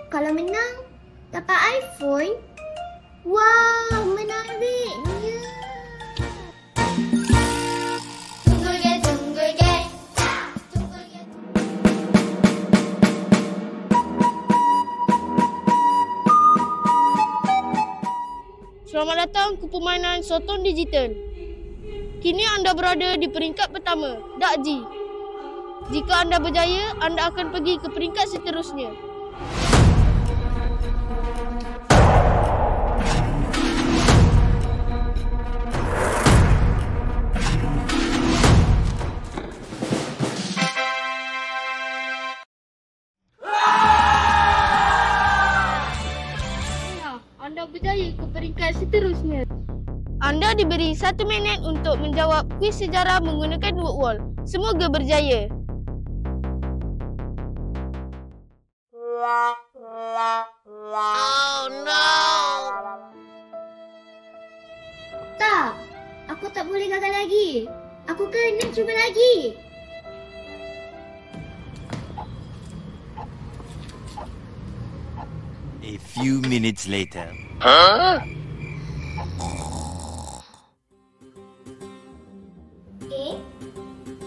Kalau menang, dapat iPhone? Wow, menariknya. Selamat datang ke permainan Sotong Digital. Kini anda berada di peringkat pertama, Dakji. Jika anda berjaya, anda akan pergi ke peringkat seterusnya. Anda berjaya ke peringkat seterusnya. Anda diberi 1 minit untuk menjawab kuis sejarah menggunakan Wordwall. Semoga berjaya. Oh no! Tak, aku tak boleh gagal lagi. Aku kena cuba lagi. A few minutes later.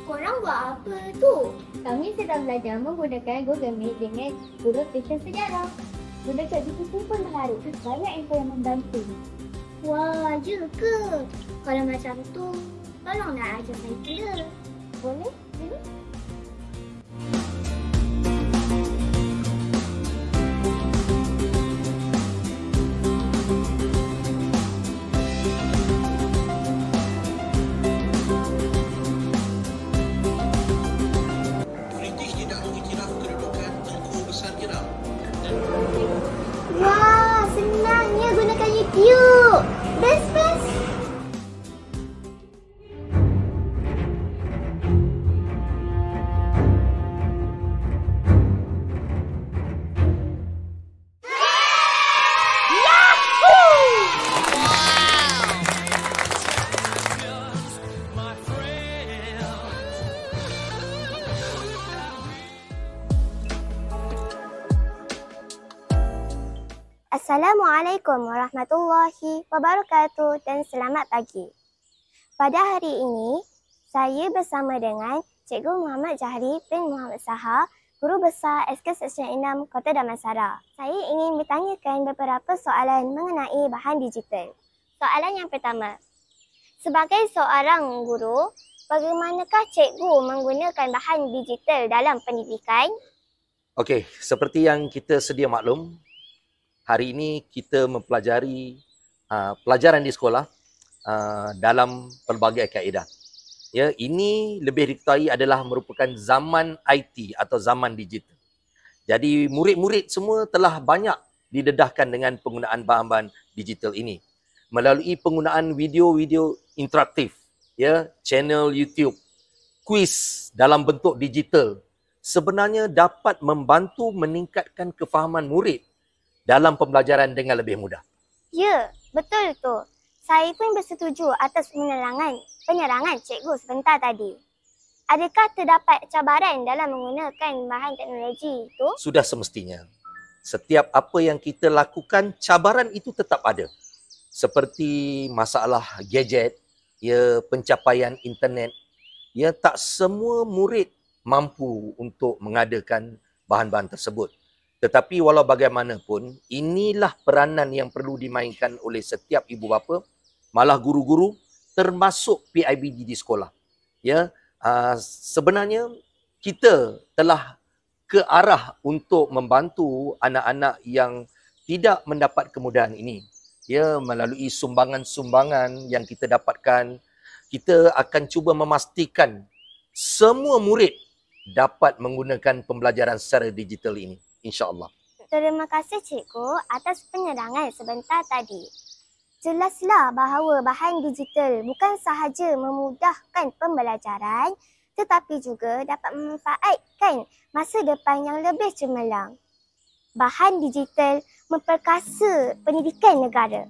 Korang buat apa tu? Kami sedang belajar menggunakan Google Meet dengan guru Vision Sejarah. Guna kat buku pun menarik banyak info yang membantu. Wah, ya ke? Kalau macam tu, tolong nak ajar saya pula. Boleh? Sini. British tidak mengiktiraf kedudukan Tengku Besar Kedah. Wah, senangnya gunakan YouTube. Best. Assalamualaikum warahmatullahi wabarakatuh dan selamat pagi. Pada hari ini, saya bersama dengan Cikgu Muhammad Jahri bin Muhammad Saha, Guru Besar SK Seksyen 6 Kota Damansara. Saya ingin bertanyakan beberapa soalan mengenai bahan digital. Soalan yang pertama, sebagai seorang guru, bagaimanakah cikgu menggunakan bahan digital dalam pendidikan? Okey, seperti yang kita sedia maklum, hari ini kita mempelajari pelajaran di sekolah dalam pelbagai kaedah. Ya, ini lebih diketahui adalah merupakan zaman IT atau zaman digital. Jadi murid-murid semua telah banyak didedahkan dengan penggunaan bahan-bahan digital ini melalui penggunaan video-video interaktif, ya, channel YouTube, kuis dalam bentuk digital sebenarnya dapat membantu meningkatkan kefahaman murid dalam pembelajaran dengan lebih mudah. Ya, betul tu. Saya pun bersetuju atas penerangan cikgu sebentar tadi. Adakah terdapat cabaran dalam menggunakan bahan teknologi itu? Sudah semestinya. Setiap apa yang kita lakukan, cabaran itu tetap ada. Seperti masalah gadget, ya, pencapaian internet. Ya, tak semua murid mampu untuk mengadakan bahan-bahan tersebut. Tetapi walau bagaimanapun, inilah peranan yang perlu dimainkan oleh setiap ibu bapa, malah guru-guru, termasuk PIBG di sekolah. Ya, sebenarnya kita telah ke arah untuk membantu anak-anak yang tidak mendapat kemudahan ini. Ya, melalui sumbangan-sumbangan yang kita dapatkan, kita akan cuba memastikan semua murid dapat menggunakan pembelajaran secara digital ini. InsyaAllah. Terima kasih cikgu atas penerangan sebentar tadi. Jelaslah bahawa bahan digital bukan sahaja memudahkan pembelajaran tetapi juga dapat memanfaatkan masa depan yang lebih cemerlang. Bahan digital memperkasa pendidikan negara.